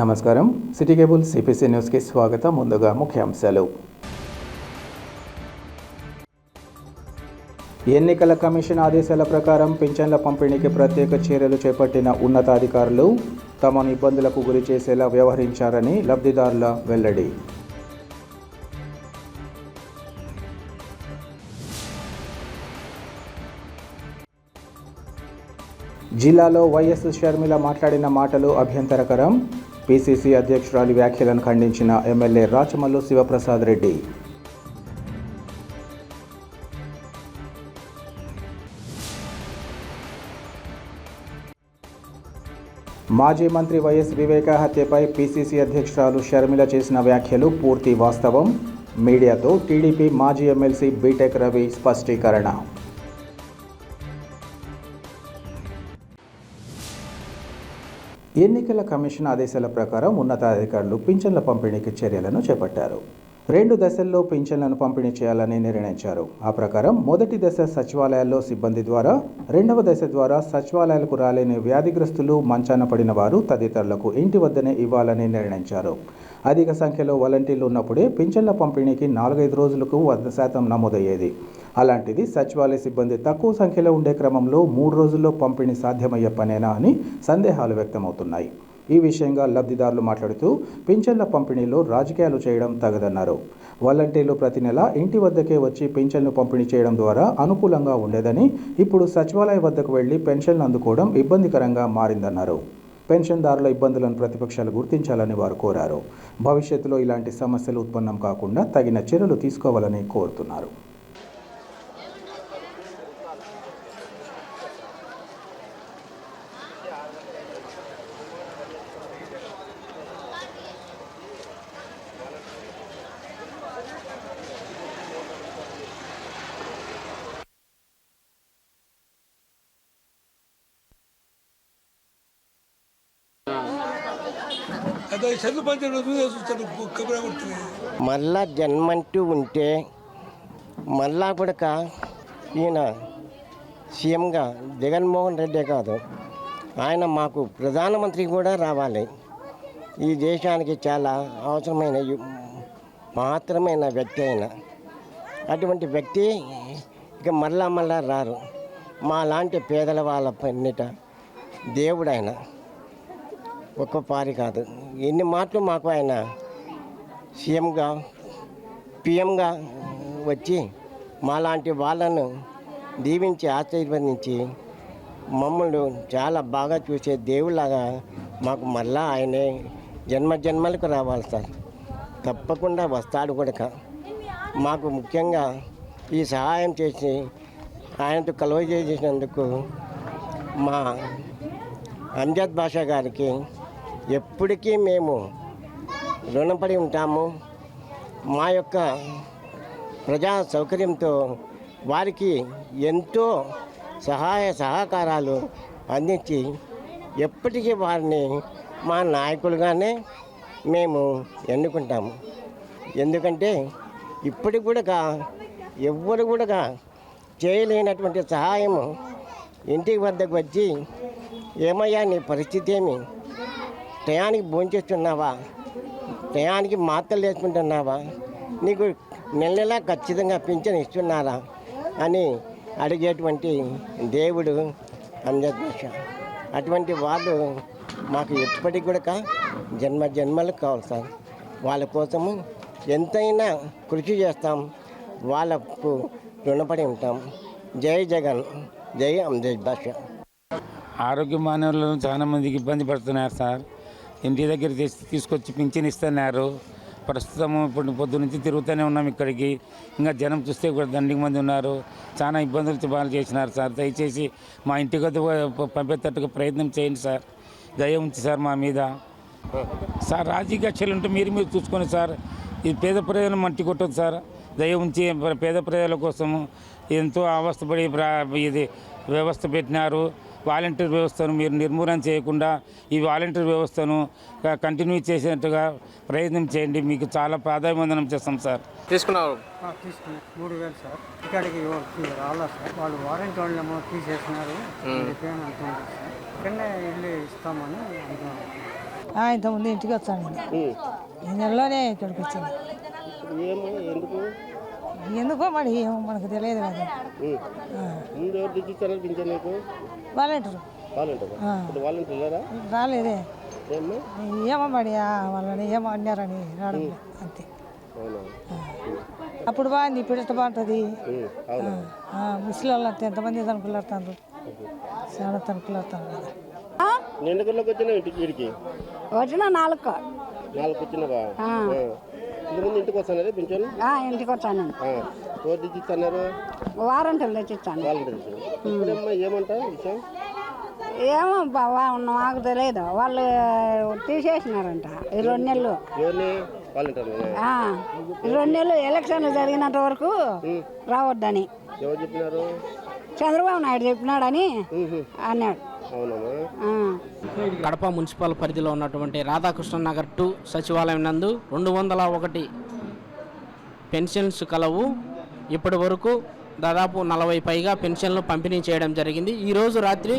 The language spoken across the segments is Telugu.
నమస్కారం. సిటీ కేబుల్ సిపిసి న్యూస్కి స్వాగతం. ముందుగా ముఖ్యాంశాలు. ఎన్నికల కమిషన్ ఆదేశాల ప్రకారం పింఛన్ల పంపిణీకి ప్రత్యేక చర్యలు చేపట్టిన ఉన్నతాధికారులు తమను ఇబ్బందులకు గురి చేసేలా వ్యవహరించారని లబ్ధిదారుల వెల్లడి. జిల్లాలో వైఎస్ షర్మిల మాట్లాడిన మాటలు అభ్యంతరకరం. పిసిసి అధ్యక్షురాలి వ్యాఖ్యలను ఖండించిన ఎమ్మెల్యే రాచమల్లు శివప్రసాద్ రెడ్డి. మాజీ మంత్రి వైఎస్ వివేక హత్యపై పిసిసి అధ్యక్షురాలు షర్మిల చేసిన వ్యాఖ్యలు పూర్తి వాస్తవం. మీడియాతో టీడీపీ మాజీ ఎమ్మెల్సీ బీటెక్ రవి స్పష్టీకరణ. ఎన్నికల కమిషన్ ఆదేశాల ప్రకారం ఉన్నతాధికారులు పింఛన్ల పంపిణీకి చర్యలను చేపట్టారు. 2 దశల్లో పింఛన్లను పంపిణీ చేయాలని నిర్ణయించారు. ఆ ప్రకారం మొదటి దశ సచివాలయాల్లో సిబ్బంది ద్వారా, 2వ దశ ద్వారా సచివాలయాలకు రాలేని వ్యాధిగ్రస్తులు, మంచాన పడిన వారు తదితరులకు ఇంటి వద్దనే ఇవ్వాలని నిర్ణయించారు. అధిక సంఖ్యలో వాలంటీర్లు ఉన్నప్పుడే పింఛన్ల పంపిణీకి 4-5 రోజులకు 100% నమోదయ్యేది. అలాంటిది సచివాలయ సిబ్బంది తక్కువ సంఖ్యలో ఉండే క్రమంలో 3 రోజుల్లో పంపిణీ సాధ్యమయ్యే పనేనా అని సందేహాలు వ్యక్తమవుతున్నాయి. ఈ విషయంగా లబ్ధిదారులు మాట్లాడుతూ పింఛన్ల పంపిణీలో రాజకీయాలు చేయడం తగదన్నారు. వాలంటీర్లు ప్రతి నెల ఇంటి వద్దకే వచ్చి పింఛన్లు పంపిణీ చేయడం ద్వారా అనుకూలంగా ఉండేదని, ఇప్పుడు సచివాలయం వద్దకు వెళ్లి పెన్షన్లు అందుకోవడం ఇబ్బందికరంగా మారిందన్నారు. పెన్షన్దారుల ఇబ్బందులను ప్రతిపక్షాలు గుర్తించాలని వారు కోరారు. భవిష్యత్తులో ఇలాంటి సమస్యలు ఉత్పన్నం కాకుండా తగిన చర్యలు తీసుకోవాలని కోరుతున్నారు. మళ్ళా జన్మంటూ ఉంటే మళ్ళా కూడా ఈయన సీఎంగా జగన్మోహన్ రెడ్డే కాదు, ఆయన మాకు ప్రధానమంత్రి కూడా రావాలి. ఈ దేశానికి చాలా అవసరమైన మహత్తరమైన వ్యక్తి అయిన అటువంటి వ్యక్తి ఇక మళ్ళా రారు. మా లాంటి పేదల వాళ్ళ పన్నిట దేవుడు ఆయన, ఒక్క పారి కాదు. ఎన్ని మాటలు మాకు ఆయన సీఎంగా పిఎంగా వచ్చి మాలాంటి వాళ్ళను దీవించి ఆశీర్వదించి మమ్మల్ని చాలా బాగా చూసే దేవుళ్ళగా మాకు మళ్ళా ఆయనే జన్మలకు రావాలి సార్. తప్పకుండా వస్తాడు కూడా. మాకు ముఖ్యంగా ఈ సహాయం చేసి ఆయనతో కలువజేసినందుకు మా అంజద్ బాషా గారికి ఎప్పటికీ మేము రుణపడి ఉంటాము. మా యొక్క ప్రజా సౌకర్యంతో వారికి ఎంతో సహాయ సహకారాలు అందించి ఎప్పటికీ వారిని మా నాయకులుగానే మేము ఎన్నుకుంటాము. ఎందుకంటే ఇప్పటికి కూడా ఎవ్వరు కూడా చేయలేనటువంటి సహాయము ఇంటికి వద్దకు వచ్చి, ఏమయ్యా నీ పరిస్థితి ఏమి, టయానికి భోంచేస్తున్నావా, టయానికి మాత్రలు వేసుకుంటున్నావా, నీకు నెల ఖచ్చితంగా పింఛన్ ఇస్తున్నారా అని అడిగేటువంటి దేవుడు అంజద్ బాషా. అటువంటి వాళ్ళు మాకు ఎప్పటికి కూడా జన్మలకు కావాలి సార్. వాళ్ళ కోసము ఎంతైనా కృషి చేస్తాం, వాళ్ళకు రుణపడి ఉంటాం. జై జగన్, జై అంజద్ బాషా. ఆరోగ్య మానవులు చాలా మందికి ఇబ్బంది పడుతున్నారు సార్. ఇంటి దగ్గర తీసుకొచ్చి పింఛన్ ఇస్తున్నారు. ప్రస్తుతం ఇప్పుడు పొద్దు నుంచి తిరుగుతూనే ఉన్నాం ఇక్కడికి. ఇంకా జనం చూస్తే కూడా దండికి మంది ఉన్నారు. చాలా ఇబ్బందులు బాగా చేసినారు సార్. దయచేసి మా ఇంటికి పంపేటట్టుగా ప్రయత్నం చేయండి సార్. దయ ఉంచి సార్ మా మీద సార్. రాజకీయ కక్షలు ఉంటే మీరు చూసుకోండి సార్. ఇది పేద ప్రజలను మట్టి కొట్టదు సార్. దయ ఉంచి పేద ప్రజల కోసము ఎంతో అవస్థపడి ఇది వ్యవస్థ పెట్టినారు. వాలంటీర్ వ్యవస్థను మీరు నిర్మూలన చేయకుండా ఈ వాలంటీర్ వ్యవస్థను కంటిన్యూ చేసేట్టుగా ప్రయత్నం చేయండి. మీకు చాలా ప్రాధాన్యవందనం చేస్తాం సార్. తీసుకున్నారు 3000 సార్. ఇక్కడికి రాలా సార్. వాళ్ళు వారంటీ వాళ్ళేమో తీసేసినారు. అంటున్నారు సార్. ఇక్కడనే వెళ్ళి ఇస్తామని అంటున్నారు. ఇంతకుముందు ఇంటికి వచ్చాను ఈ నెలలోనే ఇక్కడికి వచ్చాను. ఎందుకో మరి ఏమో మనకు తెలియదు కదా. వాలంటీర్ రాలేదే, ఏమో మరి వాళ్ళని ఏమో అన్నారని రావడం అంతే. అప్పుడు బాగుంది, ఇప్పుడు ఎట్లా బాగుంటుంది. ముసలి వాళ్ళు అంతే ఎంతమంది తనుకులాడుతారు, చాలా తనుకులాడుతారు కదా. వచ్చిన 4 వచ్చినవా? ఇంటికి వస్తాను పింఛన్. ఇంటికి వచ్చాను. వారంటీలు తెచ్చిస్తాను. ఏమంటా విషయం ఏమో బావా మాకు తెలియదు, వాళ్ళు తీసేసినారంట ఈ 2 నెలలు. ఈ 2 నెలలు ఎలక్షన్లు జరిగినంత వరకు రావద్దని ఎవరు చెప్పినారు? చంద్రబాబు నాయుడు చెప్పినాడని అన్నాడు. కడప మున్సిపల్ పరిధిలో ఉన్నటువంటి రాధాకృష్ణ నగర్ 2 సచివాలయం నందు 201 పెన్షన్స్ కలవు. ఇప్పటి వరకు దాదాపు 40 పైగా పెన్షన్లు పంపిణీ చేయడం జరిగింది. ఈరోజు రాత్రి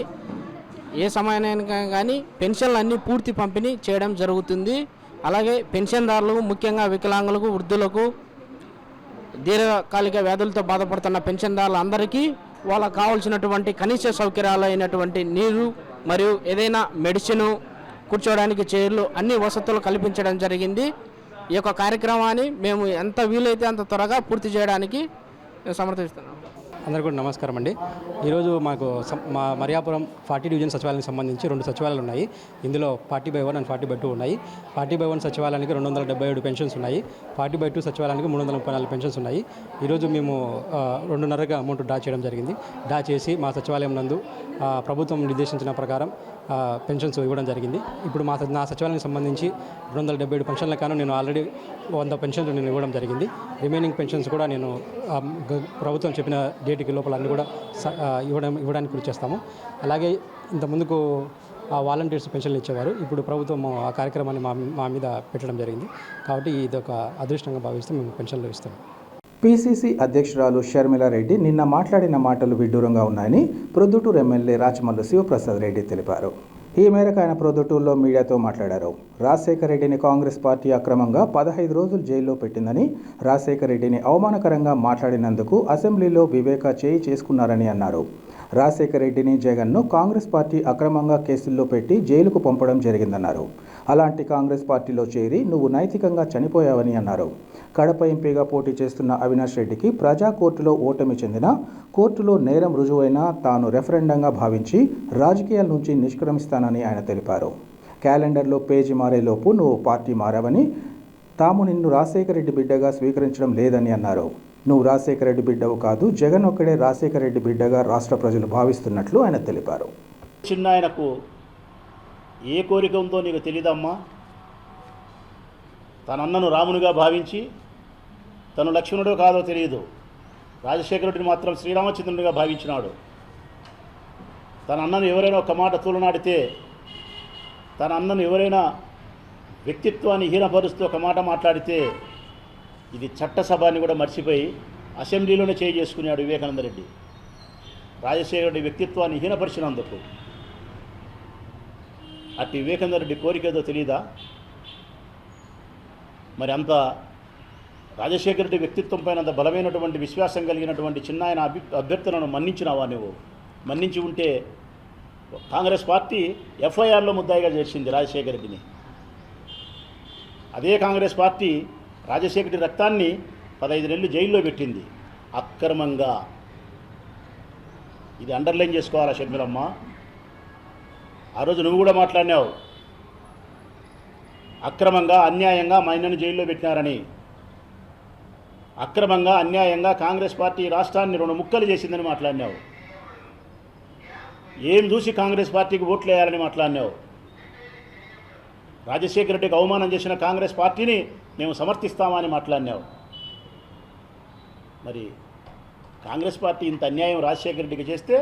ఏ సమయానికైనా కానీ పెన్షన్లు అన్నీ పూర్తి పంపిణీ చేయడం జరుగుతుంది. అలాగే పెన్షన్దారులకు, ముఖ్యంగా వికలాంగులకు, వృద్ధులకు, దీర్ఘకాలిక వ్యాధులతో బాధపడుతున్న పెన్షన్దారులందరికీ వాళ్ళకు కావాల్సినటువంటి కనీస సౌకర్యాలు అయినటువంటి నీరు మరియు ఏదైనా మెడిసిన్, కూర్చోవడానికి చైర్లు, అన్ని వసతులు కల్పించడం జరిగింది. ఈ యొక్క కార్యక్రమాన్ని మేము ఎంత వీలైతే అంత త్వరగా పూర్తి చేయడానికి సమర్థిస్తున్నాం. అందరికీ కూడా నమస్కారం అండి. ఈరోజు మాకు మా మరియాపురం 40 డివిజన్ సచివాలయానికి సంబంధించి 2 సచివాలయాలు ఉన్నాయి. ఇందులో 40/1 అండ్ 40/2 ఉన్నాయి. 40/1 సచివాలయానికి 277 పెన్షన్స్ ఉన్నాయి. 40/2 సచివాలయానికి 334 పెన్షన్స్ ఉన్నాయి. ఈరోజు మేము 2.5 అమౌంట్ డ్రా చేయడం జరిగింది. డ్రా చేసి మా సచివాలయం నందు ప్రభుత్వం నిర్దేశించిన ప్రకారం పెన్షన్స్ ఇవ్వడం జరిగింది. ఇప్పుడు నా సచివాలయానికి సంబంధించి 277 పెన్షన్ల కాను నేను ఆల్రెడీ 100 పెన్షన్లు నేను ఇవ్వడం జరిగింది. రిమైనింగ్ పెన్షన్స్ కూడా నేను ప్రభుత్వం చెప్పిన డేట్కి లోపల అన్నీ కూడా ఇవ్వడానికి కృషి చేస్తాము. అలాగే ఇంతకుముందుకు వాలంటీర్స్ పెన్షన్లు ఇచ్చేవారు. ఇప్పుడు ప్రభుత్వం ఆ కార్యక్రమాన్ని మా మీద పెట్టడం జరిగింది. కాబట్టి ఇది ఒక అదృష్టంగా భావిస్తూ మేము పెన్షన్లు ఇస్తాము. పిసిసి అధ్యక్షురాలు షర్మిలారెడ్డి నిన్న మాట్లాడిన మాటలు విడ్డూరంగా ఉన్నాయని ప్రొద్దుటూరు ఎమ్మెల్యే రాచమల్లు శివప్రసాద్ రెడ్డి తెలిపారు. ఈ మేరకు ఆయన ప్రొద్దుటూరులో మీడియాతో మాట్లాడారు. రాజశేఖర రెడ్డిని కాంగ్రెస్ పార్టీ అక్రమంగా 15 రోజులు జైల్లో పెట్టిందని, రాజశేఖర రెడ్డిని అవమానకరంగా మాట్లాడినందుకు అసెంబ్లీలో వివేక చేయి చేసుకున్నారని అన్నారు. రాజశేఖర రెడ్డిని, జగన్ను కాంగ్రెస్ పార్టీ అక్రమంగా కేసుల్లో పెట్టి జైలుకు పంపడం జరిగిందన్నారు. అలాంటి కాంగ్రెస్ పార్టీలో చేరి నువ్వు నైతికంగా చనిపోయావని అన్నారు. కడప ఎంపీగా పోటీ చేస్తున్న అవినాష్ రెడ్డికి ప్రజా కోర్టులో ఓటమి చెందిన, కోర్టులో నేరం రుజువైనా తాను రెఫరెండంగా భావించి రాజకీయాల నుంచి నిష్క్రమిస్తానని ఆయన తెలిపారు. క్యాలెండర్లో పేజీ మారేలోపు నువ్వు పార్టీ మారావని, తాము నిన్ను రాజశేఖర రెడ్డి బిడ్డగా స్వీకరించడం లేదని అన్నారు. నువ్వు రాజశేఖర రెడ్డి బిడ్డవు కాదు, జగన్ ఒక్కడే రాజశేఖర రెడ్డి బిడ్డగా రాష్ట్ర ప్రజలు భావిస్తున్నట్లు ఆయన తెలిపారు. చిన్న ఆయనకు ఏ కోరిక ఉందో నీకు తెలీదమ్మా. తన అన్నను రామునిగా భావించి తను లక్ష్మణుడో కాదో తెలియదు, రాజశేఖర రెడ్డిని మాత్రం శ్రీరామచంద్రునిగా భావించినాడు. తన అన్నను ఎవరైనా ఒక మాట తూలనాడితే, తన అన్నను ఎవరైనా వ్యక్తిత్వాన్ని హీనపరుస్తూ ఒక మాట మాట్లాడితే ఇది చట్టసభని కూడా మర్చిపోయి అసెంబ్లీలోనే చేసుకున్నాడు వివేకానంద రెడ్డి. రాజశేఖర రెడ్డి వ్యక్తిత్వాన్ని హీనపరిచినందుకు అట్టి వివేకానంద రెడ్డి కోరిక ఏదో తెలీదా? మరి అంత రాజశేఖర రెడ్డి వ్యక్తిత్వం పైన అంత బలమైనటువంటి విశ్వాసం కలిగినటువంటి చిన్న ఆయన అభ్యర్థులను మన్నించినావా? నువ్వు మన్నించి ఉంటే కాంగ్రెస్ పార్టీ ఎఫ్ఐఆర్లో ముద్దాయిగా చేర్చింది రాజశేఖర రెడ్డిని. అదే కాంగ్రెస్ పార్టీ రాజశేఖర రెడ్డి రక్తాన్ని 15 నెలలు జైల్లో పెట్టింది అక్రమంగా. ఇది అండర్లైన్ చేసుకోవాలా షర్మిలమ్మ. ఆ రోజు నువ్వు కూడా మాట్లాడినావు, అక్రమంగా అన్యాయంగా మా ఆయనను జైల్లో పెట్టినారని. అక్రమంగా అన్యాయంగా కాంగ్రెస్ పార్టీ రాష్ట్రాన్ని 2 ముక్కలు చేసిందని మాట్లాడినావు. ఏం చూసి కాంగ్రెస్ పార్టీకి ఓట్లు వేయాలని మాట్లాడినావు. రాజశేఖర రెడ్డికి అవమానం చేసిన కాంగ్రెస్ పార్టీని మేము సమర్థిస్తామని మాట్లాడినావు. మరి కాంగ్రెస్ పార్టీ ఇంత అన్యాయం రాజశేఖర రెడ్డికి చేస్తే,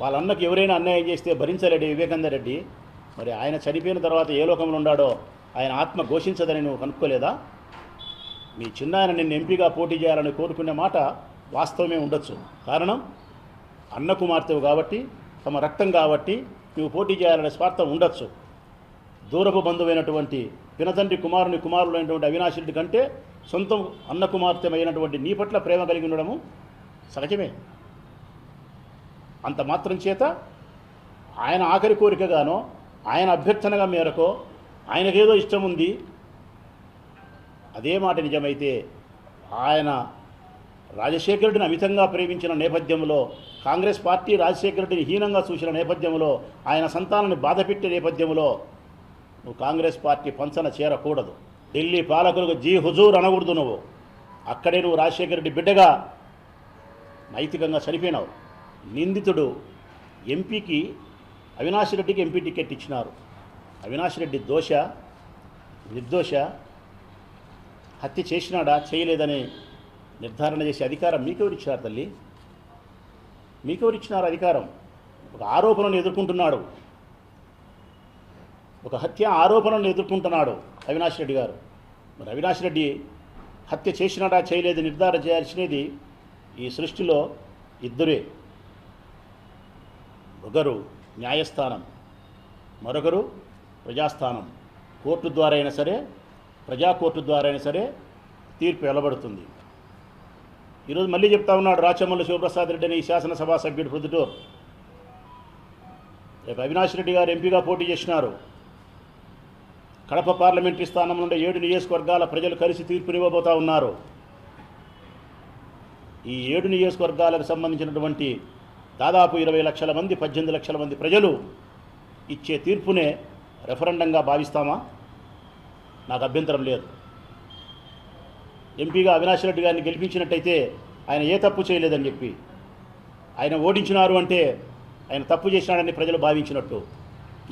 వాళ్ళ అన్నకు ఎవరైనా అన్యాయం చేస్తే భరించలేడు వివేకానంద రెడ్డి. మరి ఆయన చనిపోయిన తర్వాత ఏ లోకంలో ఉన్నాడో ఆయన ఆత్మ ఘోషించదని నువ్వు కనుక్కోలేదా? మీ చిన్న ఆయన నిన్ను ఎంపీగా పోటీ చేయాలని కోరుకునే మాట వాస్తవమే ఉండొచ్చు. కారణం అన్న కుమార్తెవు కాబట్టి, తమ రక్తం కాబట్టి నువ్వు పోటీ చేయాలనే స్వార్థం ఉండొచ్చు. దూరపు బంధువైనటువంటి పినతండ్రి కుమారుడైనటువంటి అవినాష్ రెడ్డి కంటే సొంతం అన్న కుమార్తెమైనటువంటి నీ పట్ల ప్రేమ కలిగి ఉండడము సహజమే. అంత మాత్రం చేత ఆయన ఆఖరి కోరికగానో ఆయన అభ్యర్థనగా మేరకో ఆయనకేదో ఇష్టం ఉంది, అదే మాట నిజమైతే ఆయన రాజశేఖర రెడ్డిని అమితంగా ప్రేమించిన నేపథ్యంలో, కాంగ్రెస్ పార్టీ రాజశేఖర రెడ్డిని హీనంగా చూసిన నేపథ్యంలో, ఆయన సంతానాన్ని బాధపెట్టే నేపథ్యంలో నువ్వు కాంగ్రెస్ పార్టీ పంచన చేరకూడదు. ఢిల్లీ పాలకులకు జీ హుజూర్ అనకూడదు. నువ్వు అక్కడే నువ్వు రాజశేఖర రెడ్డి బిడ్డగా నైతికంగా చనిపోయినావు. నిందితుడు ఎంపీకి అవినాష్ రెడ్డికి ఎంపీ టికెట్ ఇచ్చినారు. అవినాష్ రెడ్డి దోష నిర్దోష, హత్య చేసినాడా చేయలేదని నిర్ధారణ చేసే అధికారం మీకెవరిచ్చినారు తల్లి? మీకెవరిచ్చినారు అధికారం? ఒక ఆరోపణను ఎదుర్కొంటున్నాడు, ఒక హత్య ఆరోపణను ఎదుర్కొంటున్నాడు అవినాష్ రెడ్డి గారు. మరి అవినాష్ రెడ్డి హత్య చేసినాడా చేయలేదు నిర్ధారణ చేయాల్సినది ఈ సృష్టిలో ఇద్దరే. ఒకరు న్యాయస్థానం, మరొకరు ప్రజాస్థానం. కోర్టు ద్వారా అయినా సరే, ప్రజా కోర్టు ద్వారా అయినా సరే తీర్పు వెలువడుతుంది. ఈరోజు మళ్ళీ చెప్తా ఉన్నాడు రాచమల్లి శివప్రసాద్ రెడ్డి అని ఈ శాసనసభా సభ్యుడు ప్రొద్దుటూరు. రేపు అవినాష్ రెడ్డి గారు ఎంపీగా పోటీ చేసినారు. కడప పార్లమెంటరీ స్థానం నుండి 7 నియోజకవర్గాల ప్రజలు కలిసి తీర్పునివ్వబోతా ఉన్నారు. ఈ 7 నియోజకవర్గాలకు సంబంధించినటువంటి దాదాపు 20 లక్షల మంది 18 లక్షల మంది ప్రజలు ఇచ్చే తీర్పునే రెఫరెండంగా భావిస్తామా? నాకు అభ్యంతరం లేదు. ఎంపీగా అవినాష్ రెడ్డి గారిని గెలిపించినట్టయితే ఆయన ఏ తప్పు చేయలేదని చెప్పి, ఆయన ఓడించినారు అంటే ఆయన తప్పు చేసినాడని ప్రజలు భావించినట్టు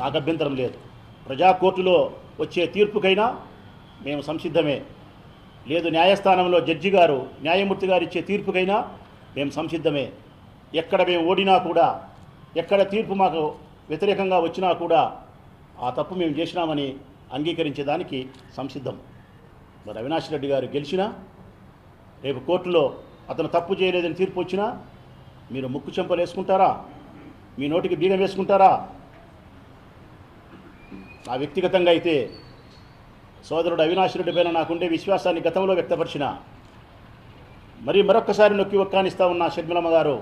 నాకు అభ్యంతరం లేదు. ప్రజా కోర్టులో వచ్చే తీర్పుకైనా మేము సంసిద్ధమే. లేదు న్యాయస్థానంలో జడ్జి గారు, న్యాయమూర్తి గారు ఇచ్చే తీర్పుకైనా మేము సంసిద్ధమే. ఎక్కడ మేము ఓడినా కూడా, ఎక్కడ తీర్పు మాకు వ్యతిరేకంగా వచ్చినా కూడా ఆ తప్పు మేము చేసినామని అంగీకరించేదానికి సంసిద్ధం. మరి అవినాష్ రెడ్డి గారు గెలిచినా, రేపు కోర్టులో అతను తప్పు చేయలేదని తీర్పు వచ్చినా మీరు ముక్కు చెంపలు వేసుకుంటారా? మీ నోటికి బీగం వేసుకుంటారా? నా వ్యక్తిగతంగా అయితే సోదరుడు అవినాష్ రెడ్డి పైన నాకుండే విశ్వాసాన్ని గతంలో వ్యక్తపరిచిన, మరొక్కసారి నొక్కి ఒక్కానిస్తా ఉన్న షర్మిలమ్మ గారు,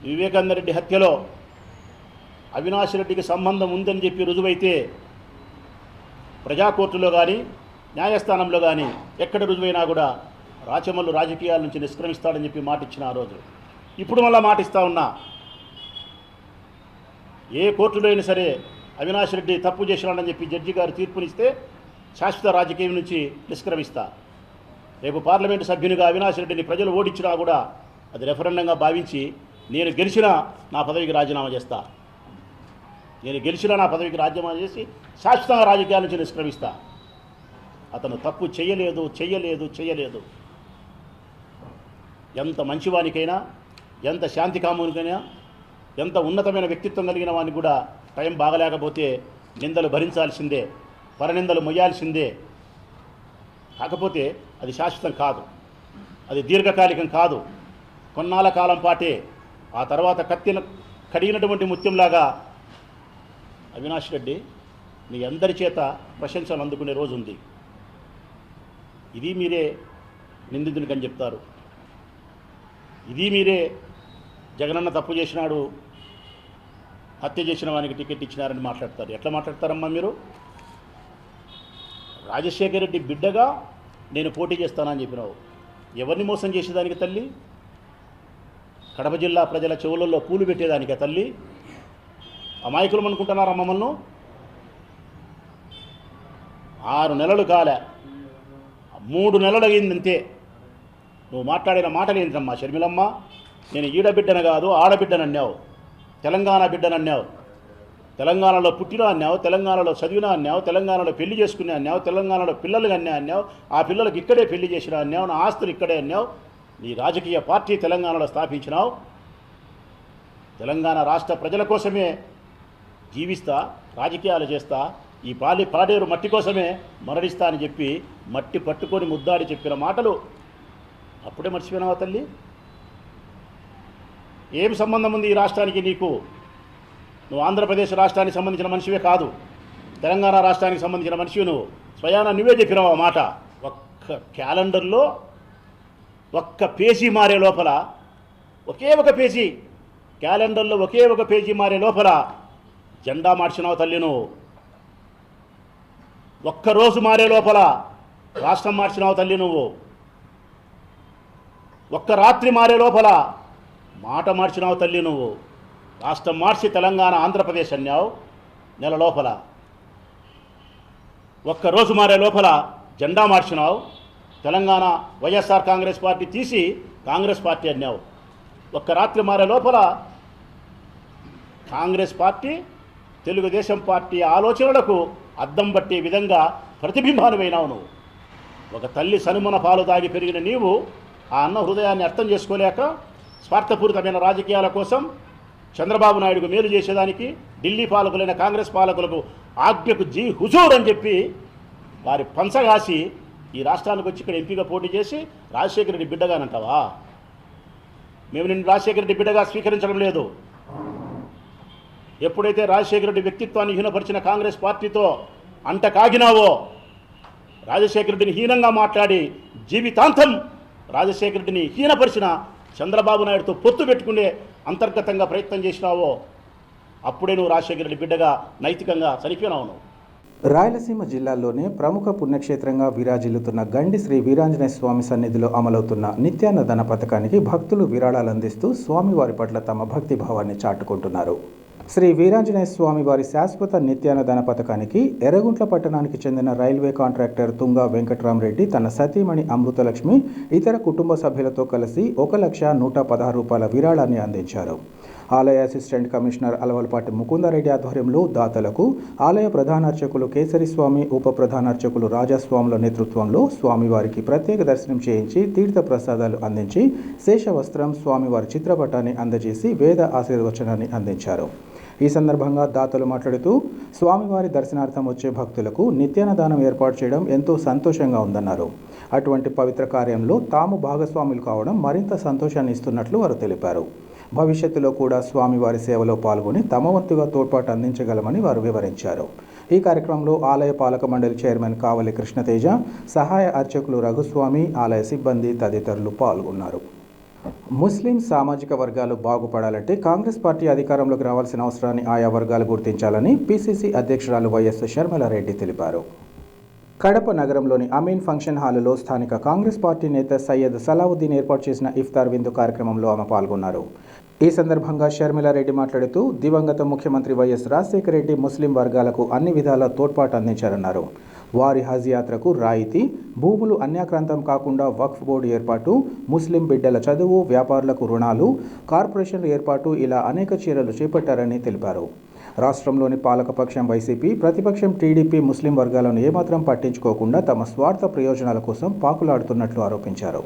వివేకానంద రెడ్డి హత్యలో అవినాష్ రెడ్డికి సంబంధం ఉందని చెప్పి రుజువైతే ప్రజా కోర్టులో కానీ న్యాయస్థానంలో కానీ ఎక్కడ రుజువైనా కూడా రాచమల్లు రాజకీయాల నుంచి నిష్క్రమిస్తాడని చెప్పి మాట ఇచ్చిన ఆ రోజు. ఇప్పుడు మళ్ళా మాట ఇస్తా ఉన్నా, ఏ కోర్టులో అయినా సరే అవినాష్ రెడ్డి తప్పు చేసినాడని చెప్పి జడ్జి గారు తీర్పునిస్తే శాశ్వత రాజకీయం నుంచి నిష్క్రమిస్తా. రేపు పార్లమెంటు సభ్యునిగా అవినాష్ రెడ్డిని ప్రజలు ఓడించినా కూడా అది రెఫరెండంగా భావించి నేను గెలిచినా నా పదవికి రాజీనామా చేస్తా. నేను గెలిచినా నా పదవికి రాజీనామా చేసి శాశ్వతంగా రాజకీయాల నుంచి నిష్క్రమిస్తా. అతను తప్పు చేయలేదు. ఎంత మంచివానికైనా, ఎంత శాంతి కామునికైనా, ఎంత ఉన్నతమైన వ్యక్తిత్వం కలిగిన వానికి కూడా టైం బాగలేకపోతే నిందలు భరించాల్సిందే, పరనిందలు మొయ్యాల్సిందే. కాకపోతే అది శాశ్వతం కాదు, అది దీర్ఘకాలికం కాదు, కొన్నాళ్ళ కాలం పాటే. ఆ తర్వాత కడిగినటువంటి ముత్యంలాగా అవినాష్ రెడ్డి మీ అందరి చేత ప్రశంసలు అందుకునే రోజు ఉంది. ఇది మీరే నిందితునికని చెప్తారు, ఇది మీరే జగనన్న తప్పు చేసినాడు, హత్య చేసిన వానికి టికెట్ ఇచ్చినారని మాట్లాడతారు. ఎట్లా మాట్లాడతారమ్మా మీరు? రాజశేఖర రెడ్డి బిడ్డగా నేను పోటీ చేస్తానని చెప్పినావు. ఎవరిని మోసం చేసేదానికి తల్లి? కడప జిల్లా ప్రజల చెవులలో పూలు పెట్టేదానికే తల్లి? అమాయకులు అనుకుంటున్నారా మమ్మల్ని? 6 నెలలు కాలే, 3 నెలలు అయిందంతే. నువ్వు మాట్లాడిన మాటలు ఏంటమ్మా షర్మిలమ్మ? నేను ఈడబిడ్డను కాదు ఆడబిడ్డనన్నావు, తెలంగాణ బిడ్డనన్నావు, తెలంగాణలో పుట్టినా అన్నావు, తెలంగాణలో చదివినా అన్నావు, తెలంగాణలో పెళ్లి చేసుకునే అన్నావు, తెలంగాణలో పిల్లలు కన్నా అన్నావు, ఆ పిల్లలకు ఇక్కడే పెళ్లి చేసినా అన్నావు, నా ఆస్తులు ఇక్కడే అన్నావు. నీ రాజకీయ పార్టీ తెలంగాణలో స్థాపించినావు. తెలంగాణ రాష్ట్ర ప్రజల కోసమే జీవిస్తా, రాజకీయాలు చేస్తా, ఈ పాడేరు మట్టి కోసమే మరణిస్తా అని చెప్పి మట్టి పట్టుకొని ముద్దాడి చెప్పిన మాటలు అప్పుడే మర్చిపోయినావా తల్లి? ఏం సంబంధం ఉంది ఈ రాష్ట్రానికి నీకు? నువ్వు ఆంధ్రప్రదేశ్ రాష్ట్రానికి సంబంధించిన మనిషివే కాదు, తెలంగాణ రాష్ట్రానికి సంబంధించిన మనిషివి నువ్వు. స్వయాన నువ్వే చెప్పినావు ఆ మాట. ఒక్క క్యాలెండర్లో ఒక్క పేజీ మారే లోపల, ఒకే ఒక పేజీ క్యాలెండర్లో ఒకే ఒక పేజీ మారే లోపల జెండా మార్చినావు తల్లి నువ్వు. ఒక్కరోజు మారే లోపల రాష్ట్రం మార్చినావు తల్లి నువ్వు. ఒక్క రాత్రి మారే లోపల మాట మార్చినావు తల్లి నువ్వు. రాష్ట్రం మార్చి తెలంగాణ ఆంధ్రప్రదేశ్ అన్నావు నెల లోపల. ఒక్కరోజు మారే లోపల జెండా మార్చినావు. తెలంగాణ వైఎస్ఆర్ కాంగ్రెస్ పార్టీ తీసి కాంగ్రెస్ పార్టీ అన్నావు. ఒక్క రాత్రి మారే లోపల కాంగ్రెస్ పార్టీ తెలుగుదేశం పార్టీ ఆలోచనలకు అద్దం పట్టే విధంగా ప్రతిబింబానుమైనావు నువ్వు. ఒక తల్లి సనుమన పాలు తాగి పెరిగిన నీవు ఆ అన్న హృదయాన్ని అర్థం చేసుకోలేక స్వార్థపూరితమైన రాజకీయాల కోసం చంద్రబాబు నాయుడుకు మేలు చేసేదానికి ఢిల్లీ పాలకులైన కాంగ్రెస్ పాలకులకు ఆజ్ఞకు జీ హుజూర్ అని చెప్పి వారి పంచగాసి ఈ రాష్ట్రానికి వచ్చి ఇక్కడ ఎంపీగా పోటీ చేసి రాజశేఖర రెడ్డి బిడ్డగానంటావా? మేము నిన్ను రాజశేఖర రెడ్డి బిడ్డగా స్వీకరించడం లేదు. ఎప్పుడైతే రాజశేఖర రెడ్డి వ్యక్తిత్వాన్ని హీనపరిచిన కాంగ్రెస్ పార్టీతో అంట కాగినావో, రాజశేఖర రెడ్డిని హీనంగా మాట్లాడి జీవితాంతం రాజశేఖర రెడ్డిని హీనపరిచిన చంద్రబాబు నాయుడుతో పొత్తు పెట్టుకునే అంతర్గతంగా ప్రయత్నం చేసినావో, అప్పుడే నువ్వు రాజశేఖర రెడ్డి బిడ్డగా నైతికంగా చనిపోయినావు నువ్వు. రాయలసీమ జిల్లాలోనే ప్రముఖ పుణ్యక్షేత్రంగా విరాజిల్లుతున్న గండి శ్రీ వీరాంజనేయ స్వామి సన్నిధిలో అమలవుతున్న నిత్యాన్నదాన పథకానికి భక్తులు విరాళాలు అందిస్తూ స్వామివారి పట్ల తమ భక్తి భావాన్ని చాటుకుంటున్నారు. శ్రీ వీరాంజనేయ స్వామి వారి శాశ్వత నిత్యాన్నదాన పథకానికి ఎర్రగుంట్ల పట్టణానికి చెందిన రైల్వే కాంట్రాక్టర్ తుంగా వెంకట్రామరెడ్డి తన సతీమణి అమృతలక్ష్మి ఇతర కుటుంబ సభ్యులతో కలిసి 1,116 రూపాయల విరాళాన్ని అందించారు. ఆలయ అసిస్టెంట్ కమిషనర్ అలవలపాటి ముకుందారెడ్డి ఆధ్వర్యంలో దాతలకు ఆలయ ప్రధానార్చకులు కేసరిస్వామి, ఉప ప్రధానార్చకులు రాజాస్వాముల నేతృత్వంలో స్వామివారికి ప్రత్యేక దర్శనం చేయించి తీర్థ ప్రసాదాలు అందించి శేషవస్త్రం, స్వామివారి చిత్రపటాన్ని అందజేసి వేద ఆశీర్వచనాన్ని అందించారు. ఈ సందర్భంగా దాతలు మాట్లాడుతూ స్వామివారి దర్శనార్థం వచ్చే భక్తులకు నిత్యాన్నదానం ఏర్పాటు చేయడం ఎంతో సంతోషంగా ఉందన్నారు. అటువంటి పవిత్ర కార్యంలో తాము భాగస్వాములు కావడం మరింత సంతోషాన్ని ఇస్తున్నట్లు వారు తెలిపారు. భవిష్యత్తులో కూడా స్వామివారి సేవలో పాల్గొని తమ వంతుగా తోడ్పాటు అందించగలమని వారు వివరించారు. ఈ కార్యక్రమంలో ఆలయ పాలక మండలి చైర్మన్ కావలి కృష్ణతేజ, సహాయ అర్చకులు రఘుస్వామి, ఆలయ సిబ్బంది తదితరులు పాల్గొన్నారు. ముస్లిం సామాజిక వర్గాలు బాగుపడాలంటే కాంగ్రెస్ పార్టీ అధికారంలోకి రావాల్సిన అవసరాన్ని ఆయా వర్గాలు గుర్తించాలని పిసిసి అధ్యక్షురాలు వైఎస్ షర్మిలారెడ్డి తెలిపారు. కడప నగరంలోని అమీన్ ఫంక్షన్ హాలులో స్థానిక కాంగ్రెస్ పార్టీ నేత సయ్యద్ సలావుద్దీన్ ఏర్పాటు చేసిన ఇఫ్తార్ విందు కార్యక్రమంలో ఆమె పాల్గొన్నారు. ఈ సందర్భంగా షర్మిలారెడ్డి మాట్లాడుతూ దివంగత ముఖ్యమంత్రి వైఎస్ రాజశేఖర రెడ్డి ముస్లిం వర్గాలకు అన్ని విధాల తోడ్పాటు అందించారన్నారు. వారి హజ్ యాత్రకు రాయితీ, భూములు అన్యాక్రాంతం కాకుండా వక్ఫ్ బోర్డు ఏర్పాటు, ముస్లిం బిడ్డల చదువు, వ్యాపారులకు రుణాలు, కార్పొరేషన్ల ఏర్పాటు ఇలా అనేక చర్యలు చేపట్టారని తెలిపారు. రాష్ట్రంలోని పాలకపక్షం వైసీపీ, ప్రతిపక్షం టీడీపీ ముస్లిం వర్గాలను ఏమాత్రం పట్టించుకోకుండా తమ స్వార్థ ప్రయోజనాల కోసం పాకులాడుతున్నట్లు ఆరోపించారు.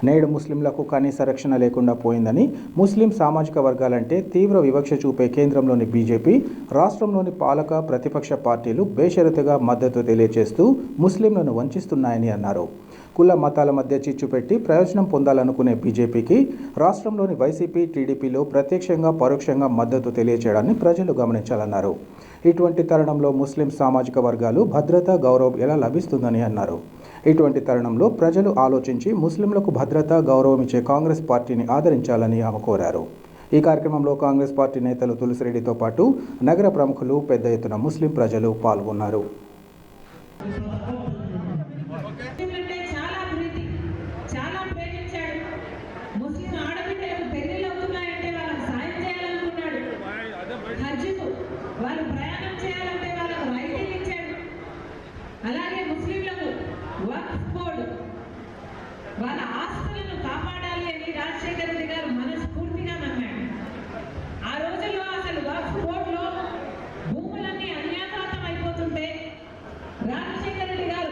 నేడు ముస్లింలకు కనీస రక్షణ లేకుండా పోయిందని, ముస్లిం సామాజిక వర్గాలంటే తీవ్ర వివక్ష చూపే కేంద్రంలోని బీజేపీ, రాష్ట్రంలోని పాలక ప్రతిపక్ష పార్టీలు బేషరతుగా మద్దతు తెలియజేస్తూ ముస్లింలను వంచిస్తున్నాయని అన్నారు. కుల మతాల మధ్య చిచ్చు పెట్టి ప్రయోజనం పొందాలనుకునే బీజేపీకి రాష్ట్రంలోని వైసీపీ, టీడీపీలో ప్రత్యక్షంగా పరోక్షంగా మద్దతు తెలియచేయడాన్ని ప్రజలు గమనించాలన్నారు. ఇటువంటి తరుణంలో ముస్లిం సామాజిక వర్గాలు భద్రత, గౌరవం ఎలా లభిస్తుందని అన్నారు. ఇటువంటి తరుణంలో ప్రజలు ఆలోచించి ముస్లింలకు భద్రత, గౌరవం ఇచ్చే కాంగ్రెస్ పార్టీని ఆదరించాలని ఆమె కోరారు. ఈ కార్యక్రమంలో కాంగ్రెస్ పార్టీ నేతలు తులసిరెడ్డితో పాటు నగర ప్రముఖులు, పెద్ద ఎత్తున ముస్లిం ప్రజలు పాల్గొన్నారు. అలాగే ముస్లింలకు వక్ఫ్ బోర్డు వాళ్ళ ఆస్తులను కాపాడాలి అని రాజశేఖర రెడ్డి గారు మనస్ఫూర్తిగా నమ్మాడు. ఆ రోజుల్లో అసలు వక్ఫ్ బోర్డులో భూములన్నీ అన్యాక్రాంతం అయిపోతుంటే రాజశేఖర రెడ్డి గారు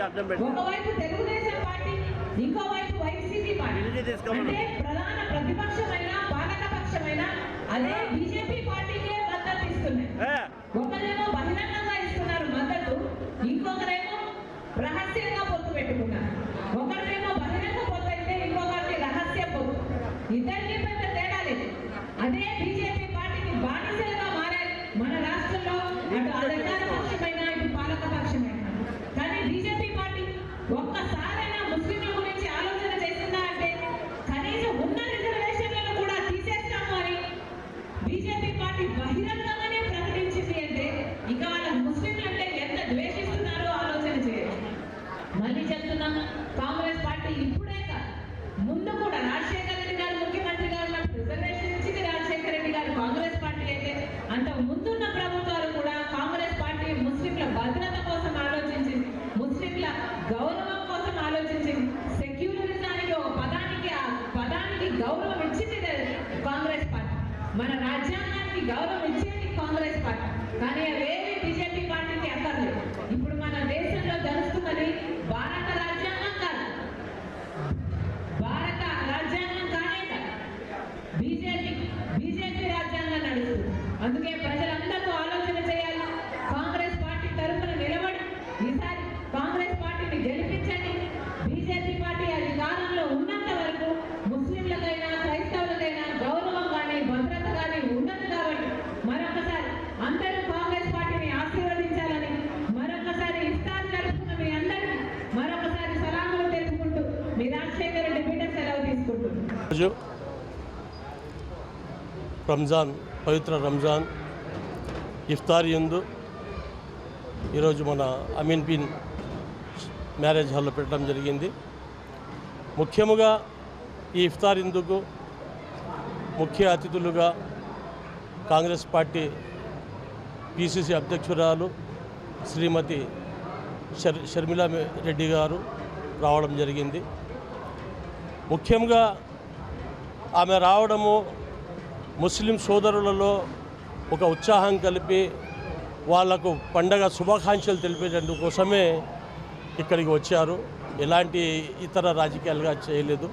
ఒకవైపు తెలుగుదేశం పార్టీ, ఇంకోవైపు వైసీపీ పార్టీ. అంటే ప్రధాన ప్రతిపక్షమైన పాలకపక్షమైన అదే బీజేపీ పార్టీకే మద్దతు ఇస్తున్నాయి. ఒకరేమో బహిరంగంగా ఇస్తున్నారు మద్దతు, ఇంకొకరేమో రహస్యంగా పొత్తు పెట్టుకున్నారు. ఒకరినేమో బహిరంగ పొత్తు అయితే ఇంకొకరిని రహస్య పొత్తు. ఇద్దరికి పెద్ద తేడా లేదు. అదే బీజేపీ పార్టీకి బానిసలుగా మారారు మన రాష్ట్రంలో, అటు అధికార పక్షమైన ఇటు పాలక పక్షమైన. కానీ బీజేపీ పార్టీ ఒక్కసారైనా ముస్లింల గురించి ఆలోచన చేసిందా అంటే కనీసం ఉన్న రిజర్వేషన్లను కూడా తీసేస్తాము అని బీజేపీ పార్టీ బహిరంగంగానే ప్రకటించింది అంటే ఇక వాళ్ళ ముస్లింలు అంటే ఎంత ద్వేషిస్తున్నారో ఆలోచన చేయొచ్చు. మళ్ళీ చెప్తున్నాం, కాంగ్రెస్ పార్టీ ఇప్పుడే కాదు, ముందు కూడా రాజశేఖర రెడ్డి గారు ముఖ్యమంత్రిగా ఉన్నప్పుడు రిజర్వేషన్ ఇచ్చింది రాజశేఖర రెడ్డి గారు కాంగ్రెస్ పార్టీ అయితే, అంత ముందున్న ప్రభుత్వాలు కూడా కాంగ్రెస్ పార్టీ ముస్లింల భద్రత కోసం ఆలోచించింది, ముస్లింల గౌరవం కోసం ఆలోచించింది. సెక్యులరిజానికి ఒక పదానికి, ఆ పదానికి గౌరవం ఇచ్చింది కాంగ్రెస్ పార్టీ. మన రాజ్యాంగానికి గౌరవం ఇచ్చేది కాంగ్రెస్ పార్టీ. కానీ అవేవి బీజేపీ పార్టీకి అక్కర్లేదు. ఇప్పుడు మన దేశంలో జరుగుతున్నది భారత రాజ్యాంగం కాదు, భారత రాజ్యాంగం కానే కాదు, బీజేపీ రాజ్యాంగం నడుస్తుంది. అందుకే ప్రజలందరూ ఆలోచన చేయాలి. కాంగ్రెస్ పార్టీ తరఫున నిలబడి ఈసారి కాంగ్రెస్ పార్టీని గెలిపించండి. బీజేపీ పార్టీ అధికారంలో ఉన్నంత వరకు ముస్లింలకైనా క్రైస్తవులకైనా గౌరవం కానీ భద్రత కానీ ఉండదు. కాబట్టి మరొకసారి అందరూ కాంగ్రెస్ పార్టీని ఆశీర్వదించాలని మరొకసారి ఇఫ్తార్ జరుపుకున్న మీ అందరికీ మరొకసారి సలాములు తెలుపుకుంటూ మీ రాజశేఖర రెడ్డి బిడ్డ సెలవు తీసుకుంటున్నాను. రంజాన్, పవిత్ర రంజాన్ ఇఫ్తార్ యందు ఈరోజు మన అమీన్ బిన్ మ్యారేజ్ హాల్లో పెట్టడం జరిగింది. ముఖ్యముగా ఈ ఇఫ్తార్ యందుకు ముఖ్య అతిథులుగా కాంగ్రెస్ పార్టీ పిసిసి అధ్యక్షురాలు శ్రీమతి షర్మిలా రెడ్డి గారు రావడం జరిగింది. ముఖ్యంగా ఆమె రావడము ముస్లిం సోదరులలో ఒక ఉత్సాహం కలిపి వాళ్లకు పండగ శుభాకాంక్షలు తెలిపేటందుకు కోసమే ఇక్కడికి వచ్చారు. ఎలాంటి ఇతర రాజకీయాలుగా చేయలేదు.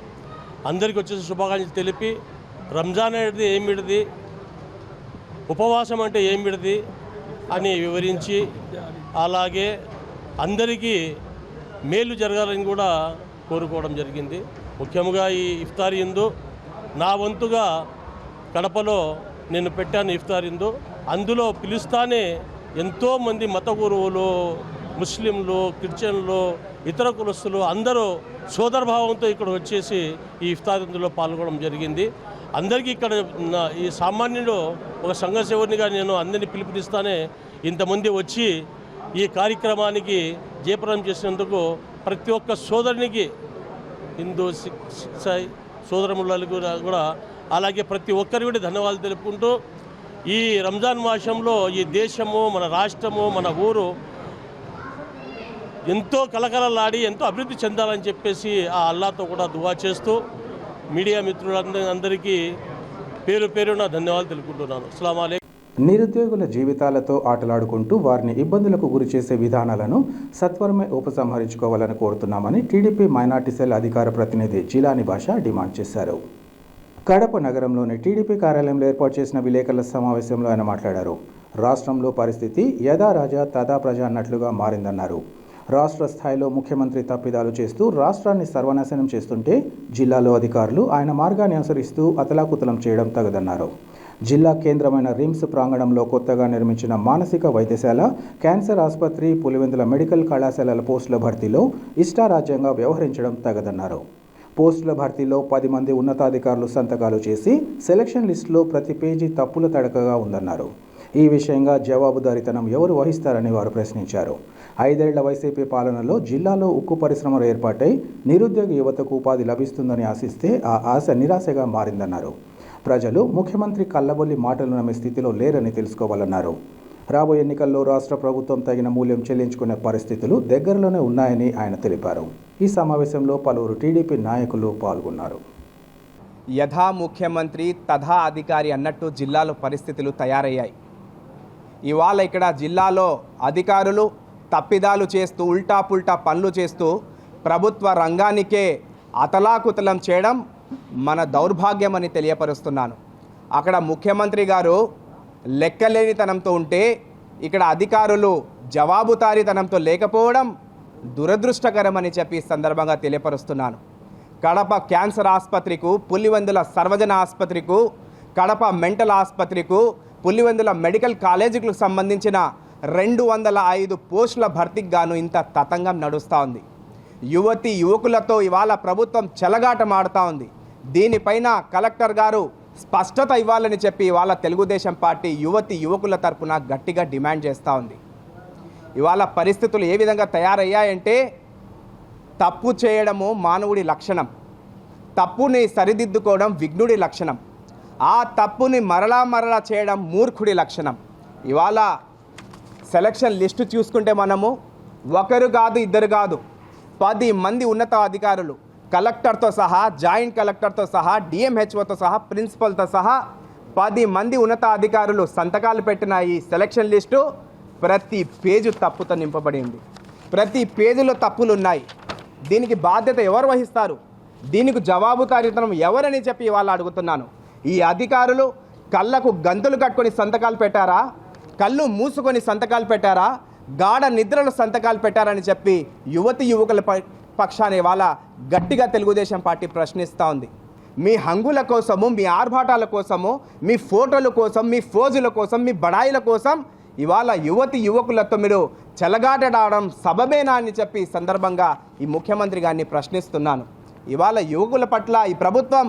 అందరికీ వచ్చేసి శుభాకాంక్షలు తెలిపి రంజాన్ అనేది ఏమిటిది, ఉపవాసం అంటే ఏమిటిది అని వివరించి, అలాగే అందరికీ మేలు జరగాలని కూడా కోరుకోవడం జరిగింది. ముఖ్యంగా ఈ ఇఫ్తార్ యందు నా వంతుగా కడపలో నేను పెట్టాను ఇఫ్తార్ యందు. అందులో పిలుస్తానే ఎంతోమంది మత గురువులు, ముస్లింలు, క్రిస్టియన్లు, ఇతర కులస్తులు అందరూ సోదరభావంతో ఇక్కడ వచ్చేసి ఈ ఇఫ్తార్ యందులో పాల్గొనడం జరిగింది. అందరికీ ఇక్కడ ఈ సామాన్యుడు ఒక సంఘ సేవకునిగా నేను అందరినీ పిలుపునిస్తానే ఇంతమంది వచ్చి ఈ కార్యక్రమానికి జయప్రదం చేసినందుకు ప్రతి ఒక్క సోదరునికి, హిందూ, సిక్ సోదరములకు కూడా అలాగే ప్రతి ఒక్కరికి కూడా ధన్యవాదాలు తెలుపుకుంటూ ఈ రంజాన్ మాసంలో ఈ దేశము, మన రాష్ట్రము, మన ఊరు ఎంతో కలకలలాడి ఎంతో అభివృద్ధి చెందాలని చెప్పేసి ఆ అల్లాతో కూడా దువా చేస్తూ మీడియా మిత్రులందరికీ పేరు పేరున ధన్యవాదాలు తెలుపుకుంటున్నాను. అస్సలాము అలైకుం. నిరుద్యోగుల జీవితాలతో ఆటలాడుకుంటూ వారిని ఇబ్బందులకు గురి చేసే విధానాలను సత్వరమే ఉపసంహరించుకోవాలని కోరుతున్నామని టీడీపీ మైనార్టీ సెల్ అధికార ప్రతినిధి జిలాని భాష డిమాండ్ చేశారు. కడప నగరంలోని టీడీపీ కార్యాలయంలో ఏర్పాటు చేసిన విలేకరుల సమావేశంలో ఆయన మాట్లాడారు. రాష్ట్రంలో పరిస్థితి యథా రాజా తదా ప్రజ అన్నట్లుగా మారిందన్నారు. రాష్ట్ర స్థాయిలో ముఖ్యమంత్రి తప్పిదాలు చేస్తూ రాష్ట్రాన్ని సర్వనాశనం చేస్తుంటే జిల్లాలో అధికారులు ఆయన మార్గాన్ని అనుసరిస్తూ అతలాకుతలం చేయడం తగదన్నారు. జిల్లా కేంద్రమైన రిమ్స్ ప్రాంగణంలో కొత్తగా నిర్మించిన మానసిక వైద్యశాల, క్యాన్సర్ ఆసుపత్రి, పులివెందుల మెడికల్ కళాశాలల పోస్టుల భర్తీలో ఇష్టారాజ్యంగా వ్యవహరించడం తగదన్నారు. పోస్టుల భర్తీలో 10 మంది ఉన్నతాధికారులు సంతకాలు చేసి సెలక్షన్ లిస్టులో ప్రతి పేజీ తప్పుల తడకగా ఉందన్నారు. ఈ విషయంగా జవాబుదారీతనం ఎవరు వహిస్తారని వారు ప్రశ్నించారు. 5 ఏళ్ల వైసీపీ పాలనలో జిల్లాలో ఉక్కు పరిశ్రమలు ఏర్పాటై నిరుద్యోగ యువతకు ఉపాధి లభిస్తుందని ఆశిస్తే ఆ ఆశ నిరాశగా మారిందన్నారు. ప్రజలు ముఖ్యమంత్రి కల్లబొల్లి మాటలు నమ్మే స్థితిలో లేరని తెలుసుకోవాలన్నారు. రాబోయే ఎన్నికల్లో రాష్ట్ర ప్రభుత్వం తగిన మూల్యం చెల్లించుకునే పరిస్థితులు దగ్గరలోనే ఉన్నాయని ఆయన తెలిపారు. ఈ సమావేశంలో పలువురు టీడీపీ నాయకులు పాల్గొన్నారు. యథా ముఖ్యమంత్రి తథా అధికారి అన్నట్టు జిల్లాలో పరిస్థితులు తయారయ్యాయి. ఇవాళ ఇక్కడ జిల్లాలో అధికారులు తప్పిదాలు చేస్తూ ఉల్టా పుల్టా పనులు చేస్తూ ప్రభుత్వ రంగానికే అతలాకుతలం చేయడం మన దౌర్భాగ్యం అని తెలియపరుస్తున్నాను. అక్కడ ముఖ్యమంత్రి గారు లెక్కలేనితనంతో ఉంటే ఇక్కడ అధికారులు జవాబుదారీతనంతో లేకపోవడం దురదృష్టకరమని చెప్పి సందర్భంగా తెలియపరుస్తున్నాను. కడప క్యాన్సర్ ఆసుపత్రికు, పులివెందుల సర్వజన ఆసుపత్రికు, కడప మెంటల్ ఆసుపత్రికు, పులివెందుల మెడికల్ కాలేజీలకు సంబంధించిన 205 పోస్టుల భర్తీకి గాను ఇంత తతంగం నడుస్తూ ఉంది. యువతి యువకులతో ఇవాళ ప్రభుత్వం చెలగాటమాడుతూ ఉంది. దీనిపైన కలెక్టర్ గారు స్పష్టత ఇవ్వాలని చెప్పి ఇవాళ తెలుగుదేశం పార్టీ యువతి యువకుల తరపున గట్టిగా డిమాండ్ చేస్తూ ఉంది. ఇవాళ పరిస్థితులు ఏ విధంగా తయారయ్యాయంటే, తప్పు చేయడము మానవుడి లక్షణం, తప్పుని సరిదిద్దుకోవడం విఘ్నుడి లక్షణం, ఆ తప్పుని మరలా చేయడం మూర్ఖుడి లక్షణం. ఇవాళ సెలక్షన్ లిస్టు చూసుకుంటే మనము ఒకరు కాదు, ఇద్దరు కాదు, 10 మంది ఉన్నత అధికారులు కలెక్టర్తో సహా, జాయింట్ కలెక్టర్తో సహా, డిఎంహెచ్ఓతో సహా, ప్రిన్సిపల్తో సహా 10 మంది ఉన్నత అధికారులు సంతకాలు పెట్టిన ఈ సెలక్షన్ లిస్టు ప్రతి పేజు తప్పుతో నింపబడి ఉంది. ప్రతి పేజీలో తప్పులు ఉన్నాయి. దీనికి బాధ్యత ఎవరు వహిస్తారు? దీనికి జవాబుదారీతనం ఎవరని చెప్పి ఇవాళ అడుగుతున్నాను. ఈ అధికారులు కళ్ళకు గంతులు కట్టుకొని సంతకాలు పెట్టారా, కళ్ళు మూసుకొని సంతకాలు పెట్టారా, గాఢ నిద్రలు సంతకాలు పెట్టారని చెప్పి యువతి యువకుల పక్షాన్ని ఇవాళ గట్టిగా తెలుగుదేశం పార్టీ ప్రశ్నిస్తూ ఉంది. మీ హంగుల కోసము, మీ ఆర్భాటాల కోసము, మీ ఫోటోల కోసం, మీ ఫోజుల కోసం, మీ బడాయిల కోసం ఇవాళ యువతి యువకులతో మీరు చెలగాటడాడడం సబబేనా అని చెప్పి సందర్భంగా ఈ ముఖ్యమంత్రి గారిని ప్రశ్నిస్తున్నాను. ఇవాళ యువకుల పట్ల ఈ ప్రభుత్వం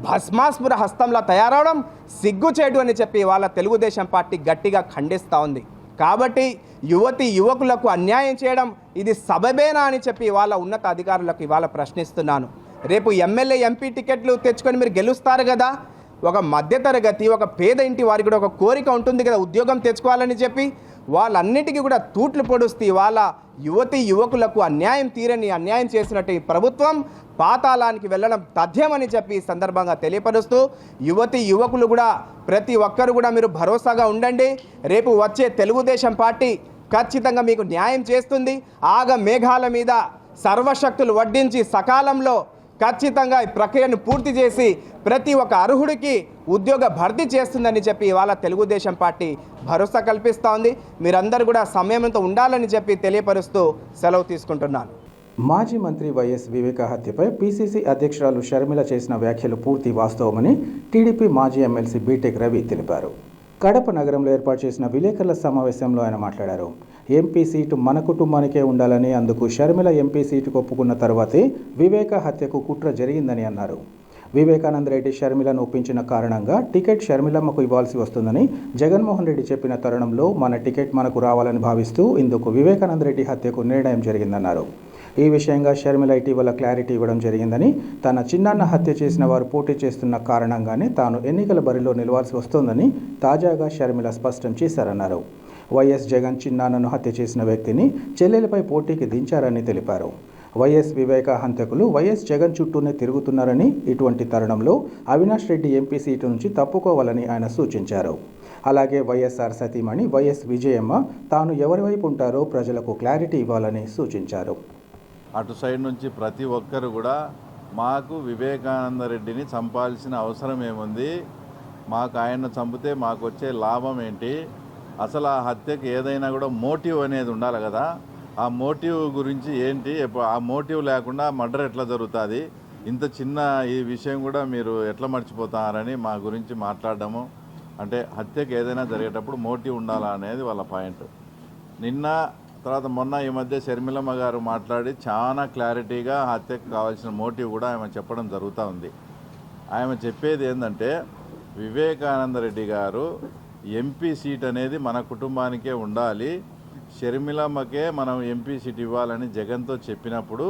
భస్మాస్పుర హస్తంలా తయారవడం సిగ్గుచేటు అని చెప్పి ఇవాళ తెలుగుదేశం పార్టీ గట్టిగా ఖండిస్తూ ఉంది. కాబట్టి యువతి యువకులకు అన్యాయం చేయడం ఇది సబబేనా అని చెప్పి ఇవాళ ఉన్నత అధికారులకు ఇవాళ ప్రశ్నిస్తున్నాను. రేపు ఎమ్మెల్యే ఎంపీ టికెట్లు తెచ్చుకొని మీరు గెలుస్తారు కదా, ఒక మధ్యతరగతి, ఒక పేద ఇంటి వారికి కూడా ఒక కోరిక ఉంటుంది కదా, ఉద్యోగం తెచ్చుకోవాలని చెప్పి. వాళ్ళన్నిటికీ కూడా తూట్లు పొడుస్తూ ఇవాళ యువతి యువకులకు అన్యాయం చేసినట్టు ఈ ప్రభుత్వం పాతాళానికి వెళ్ళడం తథ్యమని చెప్పి ఈ సందర్భంగా తెలియపరుస్తూ, యువతి యువకులు కూడా ప్రతి ఒక్కరు కూడా మీరు భరోసాగా ఉండండి. రేపు వచ్చే తెలుగుదేశం పార్టీ ఖచ్చితంగా మీకు న్యాయం చేస్తుంది. ఆగ మేఘాల మీద సర్వశక్తులు వడ్డించి సకాలంలో ఖచ్చితంగా ఈ ప్రక్రియను పూర్తి చేసి ప్రతి ఒక్క అర్హుడికి ఉద్యోగ భర్తీ చేస్తుందని చెప్పి ఇవాళ తెలుగుదేశం పార్టీ భరోసా కల్పిస్తూ ఉంది. మీరందరూ కూడా సమయంతో ఉండాలని చెప్పి తెలియపరుస్తూ సెలవు తీసుకుంటున్నాను. మాజీ మంత్రి వైఎస్ వివేక హత్యపై పీసీసీ అధ్యక్షురాలు షర్మిల చేసిన వ్యాఖ్యలు పూర్తి వాస్తవమని టీడీపీ మాజీ ఎమ్మెల్సీ బీటెక్ రవి తెలిపారు. కడప నగరంలో ఏర్పాటు చేసిన విలేకరుల సమావేశంలో ఆయన మాట్లాడారు. ఎంపీ సీటు మన కుటుంబానికే ఉండాలని, అందుకు షర్మిల ఎంపీ సీటుకు ఒప్పుకున్న తర్వాతే వివేక హత్యకు కుట్ర జరిగిందని అన్నారు. వివేకానంద రెడ్డి షర్మిలను ఒప్పించిన కారణంగా టికెట్ షర్మిలమ్మకు ఇవ్వాల్సి వస్తుందని జగన్మోహన్ రెడ్డి చెప్పిన తరుణంలో మన టికెట్ మనకు రావాలని భావిస్తూ ఇందుకు వివేకానంద రెడ్డి హత్యకు నిర్ణయం జరిగిందన్నారు. ఈ విషయంగా షర్మిల ఇటీవల క్లారిటీ ఇవ్వడం జరిగిందని, తన చిన్నాన్న హత్య చేసిన వారు పోటీ చేస్తున్న కారణంగానే తాను ఎన్నికల బరిలో నిలవాల్సి వస్తోందని తాజాగా షర్మిల స్పష్టం చేశారన్నారు. వైఎస్ జగన్ చిన్నాన్నను హత్య చేసిన వ్యక్తిని చెల్లెలపై పోటీకి దించారని తెలిపారు. వైఎస్ వివేక హంతకులు వైఎస్ జగన్ చుట్టూనే తిరుగుతున్నారని, ఇటువంటి తరుణంలో అవినాష్ రెడ్డి ఎంపీ సీటు నుంచి తప్పుకోవాలని ఆయన సూచించారు. అలాగే వైఎస్ఆర్ సతీమణి వైఎస్ విజయమ్మ తాను ఎవరి వైపు ఉంటారో ప్రజలకు క్లారిటీ ఇవ్వాలని సూచించారు. అటు సైడ్ నుంచి ప్రతి ఒక్కరు కూడా మాకు వివేకానంద రెడ్డిని చంపాల్సిన అవసరం ఏముంది, మాకు ఆయన్ను చంపితే మాకు వచ్చే లాభం ఏంటి, అసలు ఆ హత్యకి ఏదైనా కూడా మోటివ్ అనేది ఉండాలి కదా, ఆ మోటివ్ గురించి ఏంటి, ఆ మోటివ్ లేకుండా మర్డర్ ఎట్లా జరుగుతుంది, ఇంత చిన్న ఈ విషయం కూడా మీరు ఎట్లా మర్చిపోతారని మా గురించి మాట్లాడడము. అంటే హత్యకి ఏదైనా జరిగేటప్పుడు మోటివ్ ఉండాలా అనేది వాళ్ళ పాయింట్. నిన్న తర్వాత మొన్న ఈ మధ్య షర్మిలమ్మ గారు మాట్లాడి చాలా క్లారిటీగా హత్యకు కావాల్సిన మోటివ్ కూడా ఆమె చెప్పడం జరుగుతూ ఉంది. ఆమె చెప్పేది ఏంటంటే వివేకానంద రెడ్డి గారు ఎంపీ సీట్ అనేది మన కుటుంబానికే ఉండాలి, షర్మిలమ్మకే మనం ఎంపీ సీట్ ఇవ్వాలని జగన్తో చెప్పినప్పుడు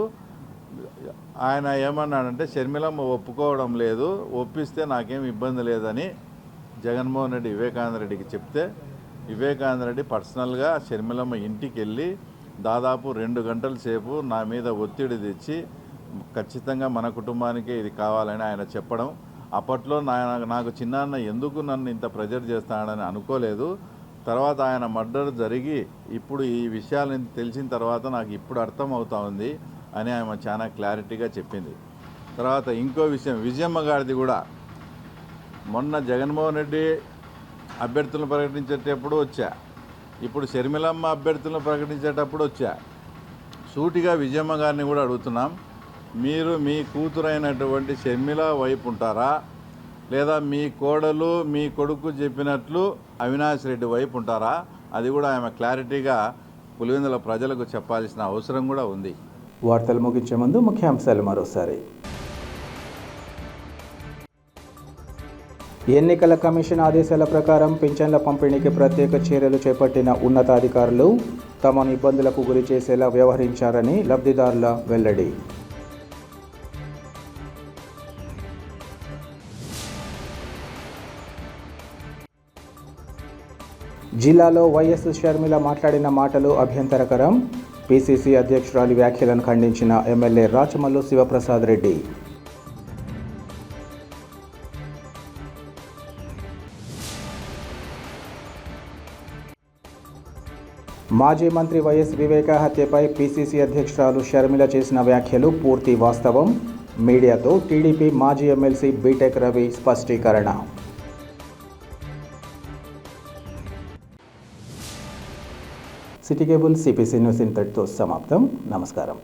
ఆయన ఏమన్నాడంటే షర్మిలమ్మ ఒప్పుకోవడం లేదు, ఒప్పిస్తే నాకేం ఇబ్బంది లేదని జగన్మోహన్ రెడ్డి వివేకానంద రెడ్డికి చెప్తే వివేకానంద రెడ్డి పర్సనల్గా షర్మిలమ్మ ఇంటికి వెళ్ళి దాదాపు 2 గంటల సేపు నా మీద ఒత్తిడి తెచ్చి ఖచ్చితంగా మన కుటుంబానికే ఇది కావాలని ఆయన చెప్పడం. అప్పట్లో నాకు చిన్నాన్న ఎందుకు నన్ను ఇంత ప్రెజర్ చేస్తాడని అనుకోలేదు. తర్వాత ఆయన మర్డర్ జరిగి ఇప్పుడు ఈ విషయాలు తెలిసిన తర్వాత నాకు ఇప్పుడు అర్థం అవుతా ఉంది అని ఆమె చాలా క్లారిటీగా చెప్పింది. తర్వాత ఇంకో విషయం, విజయమ్మ గారిది కూడా మొన్న జగన్మోహన్ రెడ్డి అభ్యర్థులను ప్రకటించేటప్పుడు వచ్చా, ఇప్పుడు షర్మిలమ్మ అభ్యర్థులను ప్రకటించేటప్పుడు వచ్చా. సూటిగా విజయమ్మ గారిని కూడా అడుగుతున్నాం, మీరు మీ కూతురైనటువంటి షర్మిల వైపు ఉంటారా, లేదా మీ కోడలు మీ కొడుకు చెప్పినట్లు అవినాష్ రెడ్డి వైపు ఉంటారా? అది కూడా ఆమె క్లారిటీగా పులివెందుల ప్రజలకు చెప్పాల్సిన అవసరం కూడా ఉంది. వార్తలు ముగించే ముందు ముఖ్యాంశాలు మరోసారి. ఎన్నికల కమిషన్ ఆదేశాల ప్రకారం పింఛన్ల పంపిణీకి ప్రత్యేక చర్యలు చేపట్టిన ఉన్నతాధికారులు తమను ఇబ్బందులకు గురి చేసేలా వ్యవహరించారని లబ్ధిదారుల వెల్లడి. జిల్లాలో వైఎస్ షర్మిల మాట్లాడిన మాటలు అభ్యంతరకరం. పిసిసి అధ్యక్షురాలి వ్యాఖ్యలను ఖండించిన ఎమ్మెల్యే రాచమల్లు శివప్రసాద్ రెడ్డి. మాజీ మంత్రి వైఎస్ వివేక హత్యపై పిసిసి అధ్యక్షురాలు షర్మిల చేసిన వ్యాఖ్యలు పూర్తి వాస్తవం. మీడియాతో టీడీపీ మాజీ ఎమ్మెల్సీ బీటెక్ రవి స్పష్టీకరణ. సిటీ కేబుల్ సిపిసి న్యూస్ ఇంతటితో సమాప్తం. నమస్కారం.